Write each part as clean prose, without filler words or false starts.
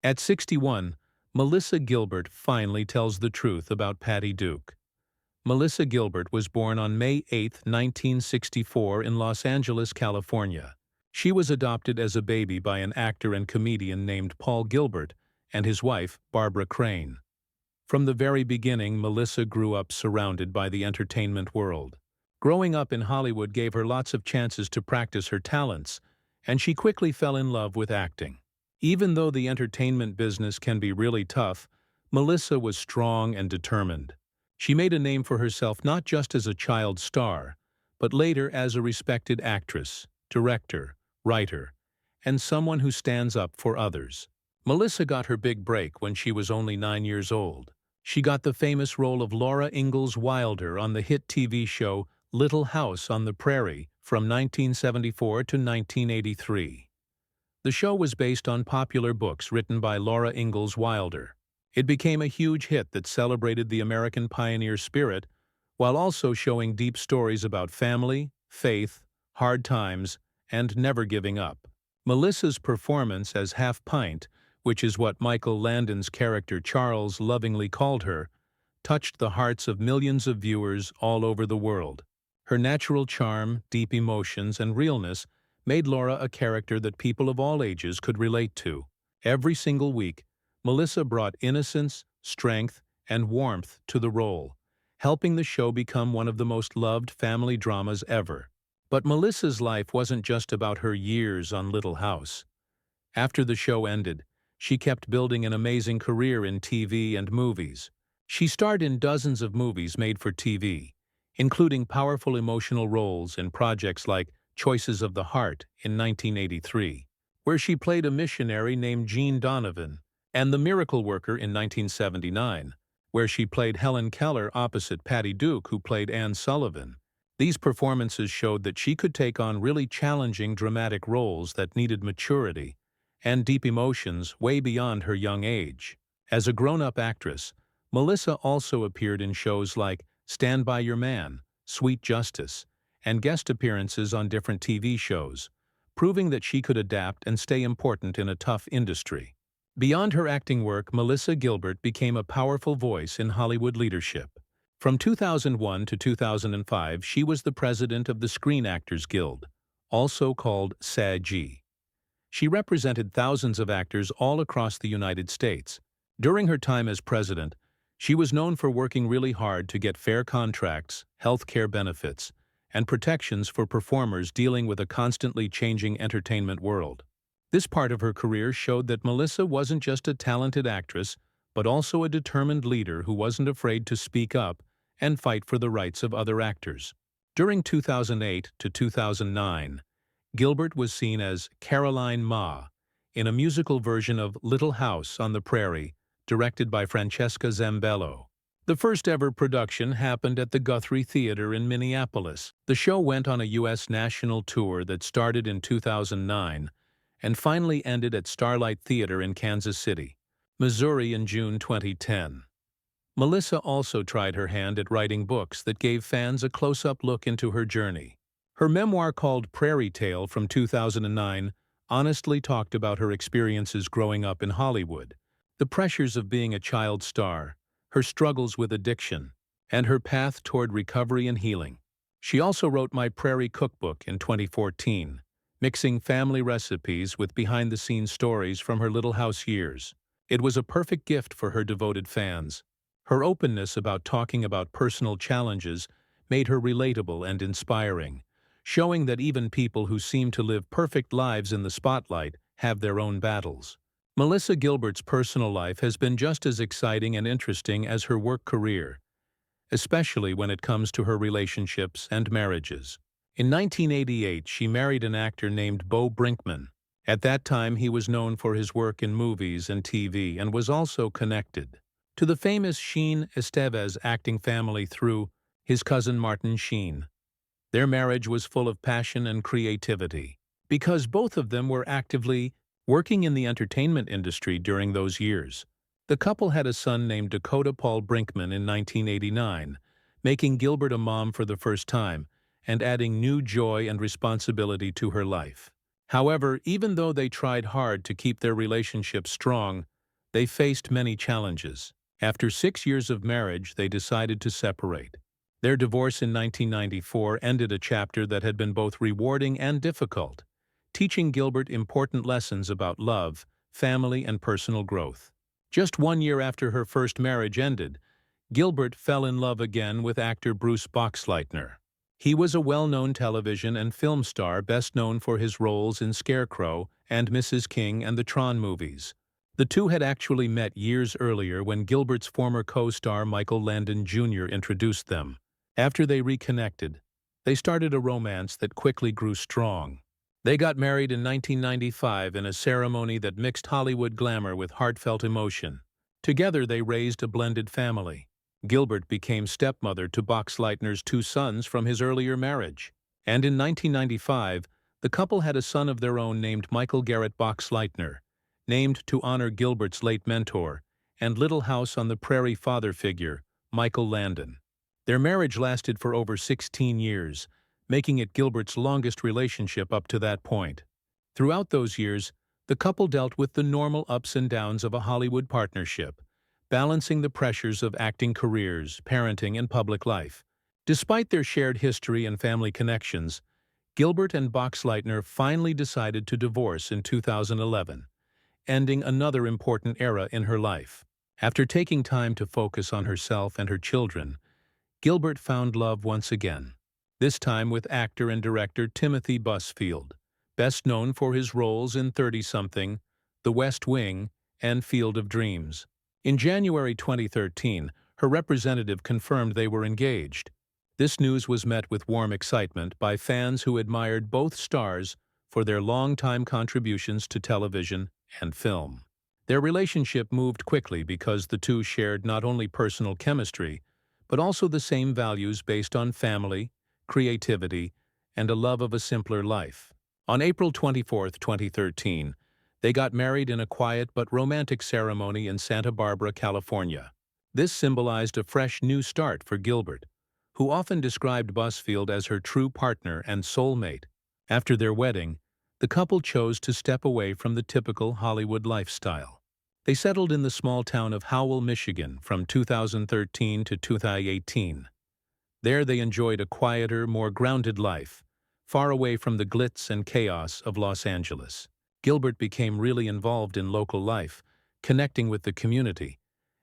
At 61, Melissa Gilbert finally tells the truth about Patty Duke. Melissa Gilbert was born on May 8, 1964 in Los Angeles, California. She was adopted as a baby by an actor and comedian named Paul Gilbert and his wife, Barbara Crane. From the very beginning, Melissa grew up surrounded by the entertainment world. Growing up in Hollywood gave her lots of chances to practice her talents, and she quickly fell in love with acting. Even though the entertainment business can be really tough, Melissa was strong and determined. She made a name for herself not just as a child star, but later as a respected actress, director, writer, and someone who stands up for others. Melissa got her big break when she was only 9 years old. She got the famous role of Laura Ingalls Wilder on the hit TV show Little House on the Prairie from 1974 to 1983. The show was based on popular books written by Laura Ingalls Wilder. It became a huge hit that celebrated the American pioneer spirit while also showing deep stories about family, faith, hard times, and never giving up. Melissa's performance as Half Pint, which is what Michael Landon's character Charles lovingly called her, touched the hearts of millions of viewers all over the world. Her natural charm, deep emotions, and realness made Laura a character that people of all ages could relate to. Every single week, Melissa brought innocence, strength, and warmth to the role, helping the show become one of the most loved family dramas ever. But Melissa's life wasn't just about her years on Little House. After the show ended, she kept building an amazing career in TV and movies. She starred in dozens of movies made for TV, including powerful emotional roles in projects like Choices of the Heart in 1983, where she played a missionary named Jean Donovan, and The Miracle Worker in 1979, where she played Helen Keller opposite Patty Duke, who played Anne Sullivan. These performances showed that she could take on really challenging dramatic roles that needed maturity and deep emotions way beyond her young age. As a grown-up actress, Melissa also appeared in shows like Stand By Your Man, Sweet Justice, and guest appearances on different TV shows, proving that she could adapt and stay important in a tough industry. Beyond her acting work, Melissa Gilbert became a powerful voice in Hollywood leadership. From 2001 to 2005, she was the president of the Screen Actors Guild, also called SAG. She represented thousands of actors all across the United States. During her time as president, she was known for working really hard to get fair contracts, health care benefits, and protections for performers dealing with a constantly changing entertainment world. This part of her career showed that Melissa wasn't just a talented actress, but also a determined leader who wasn't afraid to speak up and fight for the rights of other actors. During 2008 to 2009, Gilbert was seen as Caroline Ma in a musical version of Little House on the Prairie, directed by Francesca Zambello. The first ever production happened at the Guthrie Theater in Minneapolis. The show went on a U.S. national tour that started in 2009 and finally ended at Starlight Theater in Kansas City, Missouri in June 2010. Melissa also tried her hand at writing books that gave fans a close-up look into her journey. Her memoir called Prairie Tale from 2009 honestly talked about her experiences growing up in Hollywood, the pressures of being a child star, her struggles with addiction, and her path toward recovery and healing. She also wrote My Prairie Cookbook in 2014, mixing family recipes with behind-the-scenes stories from her Little House years. It was a perfect gift for her devoted fans. Her openness about talking about personal challenges made her relatable and inspiring, showing that even people who seem to live perfect lives in the spotlight have their own battles. Melissa Gilbert's personal life has been just as exciting and interesting as her work career, especially when it comes to her relationships and marriages. In 1988, she married an actor named Bo Brinkman. At that time, he was known for his work in movies and TV and was also connected to the famous Sheen Estevez acting family through his cousin Martin Sheen. Their marriage was full of passion and creativity, because both of them were actively working in the entertainment industry during those years. The couple had a son named Dakota Paul Brinkman in 1989, making Gilbert a mom for the first time and adding new joy and responsibility to her life. However, even though they tried hard to keep their relationship strong, they faced many challenges. After 6 years of marriage, they decided to separate. Their divorce in 1994 ended a chapter that had been both rewarding and difficult, teaching Gilbert important lessons about love, family, and personal growth. Just 1 year after her first marriage ended, Gilbert fell in love again with actor Bruce Boxleitner. He was a well-known television and film star best known for his roles in Scarecrow and Mrs. King and the Tron movies. The two had actually met years earlier when Gilbert's former co-star Michael Landon Jr. introduced them. After they reconnected, they started a romance that quickly grew strong. They got married in 1995 in a ceremony that mixed Hollywood glamour with heartfelt emotion. Together they raised a blended family. Gilbert became stepmother to Boxleitner's 2 sons from his earlier marriage. And in 1995, the couple had a son of their own named Michael Garrett Boxleitner, named to honor Gilbert's late mentor and Little House on the Prairie father figure, Michael Landon. Their marriage lasted for over 16 years, making it Gilbert's longest relationship up to that point. Throughout those years, the couple dealt with the normal ups and downs of a Hollywood partnership, balancing the pressures of acting careers, parenting, and public life. Despite their shared history and family connections, Gilbert and Boxleitner finally decided to divorce in 2011, ending another important era in her life. After taking time to focus on herself and her children, Gilbert found love once again, this time with actor and director Timothy Busfield, best known for his roles in 30-something, The West Wing, and Field of Dreams. In January 2013, her representative confirmed they were engaged. This news was met with warm excitement by fans who admired both stars for their long-time contributions to television and film. Their relationship moved quickly because the two shared not only personal chemistry, but also the same values based on family, creativity, and a love of a simpler life. On April 24, 2013, they got married in a quiet but romantic ceremony in Santa Barbara, California. This symbolized a fresh new start for Gilbert, who often described Busfield as her true partner and soulmate. After their wedding, the couple chose to step away from the typical Hollywood lifestyle. They settled in the small town of Howell, Michigan from 2013 to 2018. There they enjoyed a quieter, more grounded life, far away from the glitz and chaos of Los Angeles. Gilbert became really involved in local life, connecting with the community,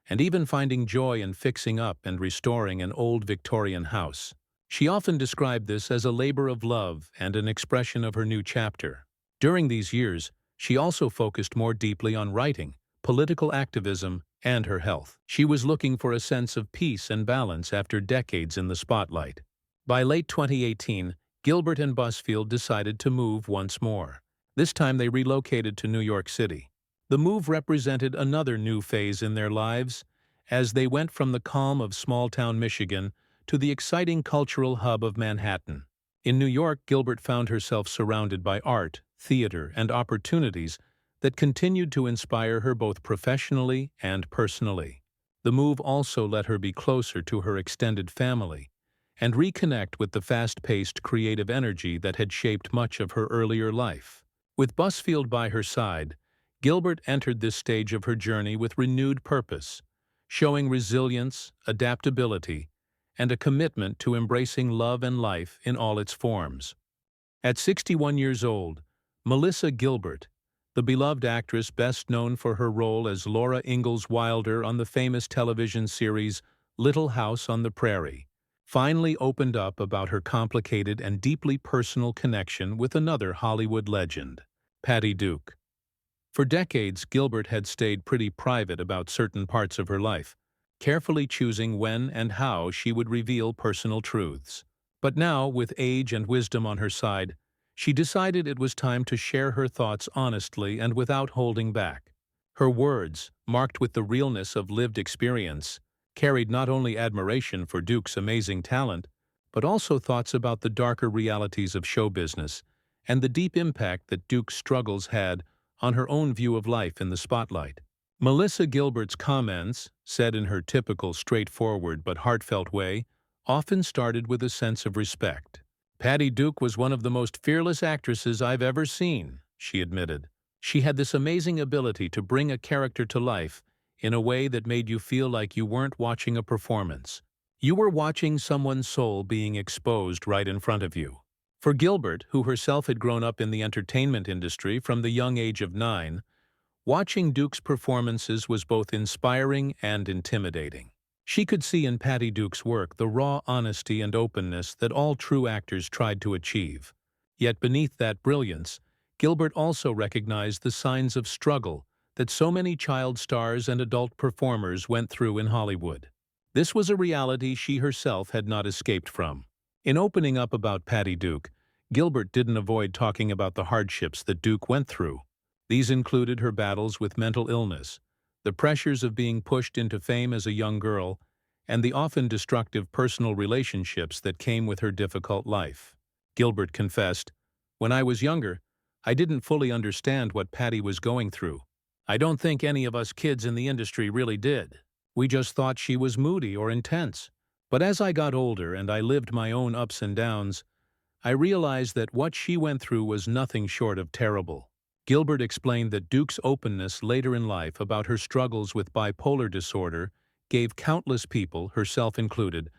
and even finding joy in fixing up and restoring an old Victorian house. She often described this as a labor of love and an expression of her new chapter. During these years, she also focused more deeply on writing, political activism, and her health. She was looking for a sense of peace and balance after decades in the spotlight. By late 2018, Gilbert and Busfield decided to move once more. This time they relocated to New York City. The move represented another new phase in their lives, as they went from the calm of small-town Michigan to the exciting cultural hub of Manhattan. In New York, Gilbert found herself surrounded by art, theater, and opportunities that continued to inspire her both professionally and personally. The move also let her be closer to her extended family and reconnect with the fast-paced creative energy that had shaped much of her earlier life. With Busfield by her side, Gilbert entered this stage of her journey with renewed purpose, showing resilience, adaptability, and a commitment to embracing love and life in all its forms. At 61 years old, Melissa Gilbert, the beloved actress best known for her role as Laura Ingalls Wilder on the famous television series Little House on the Prairie, finally opened up about her complicated and deeply personal connection with another Hollywood legend, Patty Duke. For decades, Gilbert had stayed pretty private about certain parts of her life, carefully choosing when and how she would reveal personal truths. But now, with age and wisdom on her side, she decided it was time to share her thoughts honestly and without holding back. Her words, marked with the realness of lived experience, carried not only admiration for Duke's amazing talent, but also thoughts about the darker realities of show business and the deep impact that Duke's struggles had on her own view of life in the spotlight. Melissa Gilbert's comments, said in her typical straightforward but heartfelt way, often started with a sense of respect. Patty Duke was one of the most fearless actresses I've ever seen, she admitted. She had this amazing ability to bring a character to life in a way that made you feel like you weren't watching a performance. You were watching someone's soul being exposed right in front of you. For Gilbert, who herself had grown up in the entertainment industry from the young age of 9, watching Duke's performances was both inspiring and intimidating. She could see in Patty Duke's work the raw honesty and openness that all true actors tried to achieve. Yet beneath that brilliance, Gilbert also recognized the signs of struggle that so many child stars and adult performers went through in Hollywood. This was a reality she herself had not escaped from. In opening up about Patty Duke, Gilbert didn't avoid talking about the hardships that Duke went through. These included her battles with mental illness, the pressures of being pushed into fame as a young girl, and the often destructive personal relationships that came with her difficult life. Gilbert confessed, "When I was younger, I didn't fully understand what Patty was going through. I don't think any of us kids in the industry really did. We just thought she was moody or intense. But as I got older and I lived my own ups and downs, I realized that what she went through was nothing short of terrible." Gilbert explained that Duke's openness later in life about her struggles with bipolar disorder gave countless people, herself included,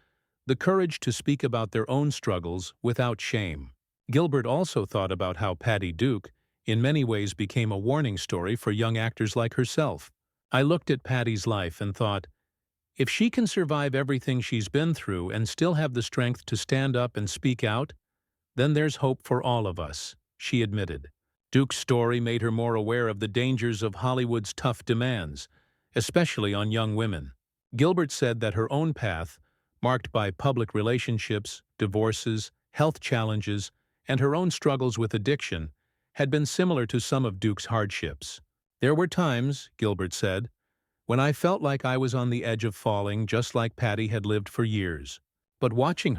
the courage to speak about their own struggles without shame. Gilbert also thought about how Patty Duke, in many ways, became a warning story for young actors like herself. "I looked at Patty's life and thought, if she can survive everything she's been through and still have the strength to stand up and speak out, then there's hope for all of us," she admitted. Duke's story made her more aware of the dangers of Hollywood's tough demands, especially on young women. Gilbert said that her own path, marked by public relationships, divorces, health challenges, and her own struggles with addiction, had been similar to some of Duke's hardships. "There were times," Gilbert said, "when I felt like I was on the edge of falling, just like Patty had lived for years. But watching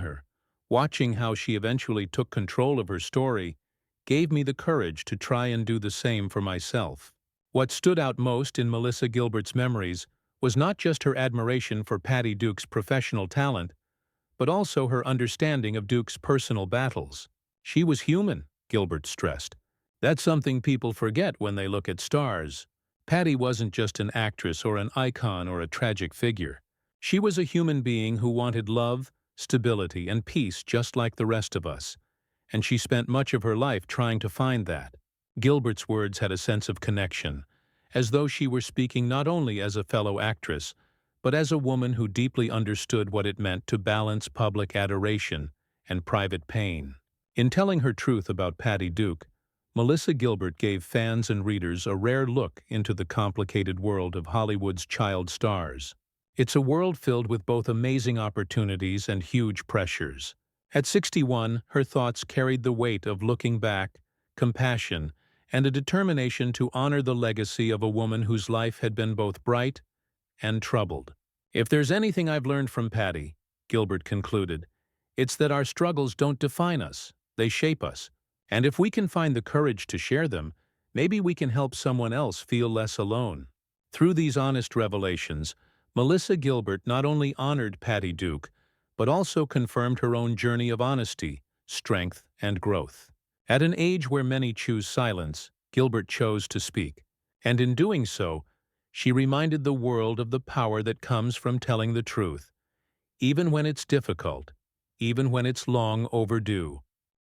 how she eventually took control of her story, gave me the courage to try and do the same for myself." What stood out most in Melissa Gilbert's memories was not just her admiration for Patty Duke's professional talent, but also her understanding of Duke's personal battles. She was human, Gilbert stressed. That's something people forget when they look at stars. Patty wasn't just an actress or an icon or a tragic figure. She was a human being who wanted love, stability, and peace just like the rest of us. And she spent much of her life trying to find that. Gilbert's words had a sense of connection, as though she were speaking not only as a fellow actress, but as a woman who deeply understood what it meant to balance public adoration and private pain. In telling her truth about Patty Duke, Melissa Gilbert gave fans and readers a rare look into the complicated world of Hollywood's child stars. It's a world filled with both amazing opportunities and huge pressures. At 61, her thoughts carried the weight of looking back, compassion, and a determination to honor the legacy of a woman whose life had been both bright and troubled. "If there's anything I've learned from Patty," Gilbert concluded, "it's that our struggles don't define us, they shape us. And if we can find the courage to share them, maybe we can help someone else feel less alone." Through these honest revelations, Melissa Gilbert not only honored Patty Duke, but also confirmed her own journey of honesty, strength, and growth. At an age where many choose silence, Gilbert chose to speak. And in doing so, she reminded the world of the power that comes from telling the truth, even when it's difficult, even when it's long overdue.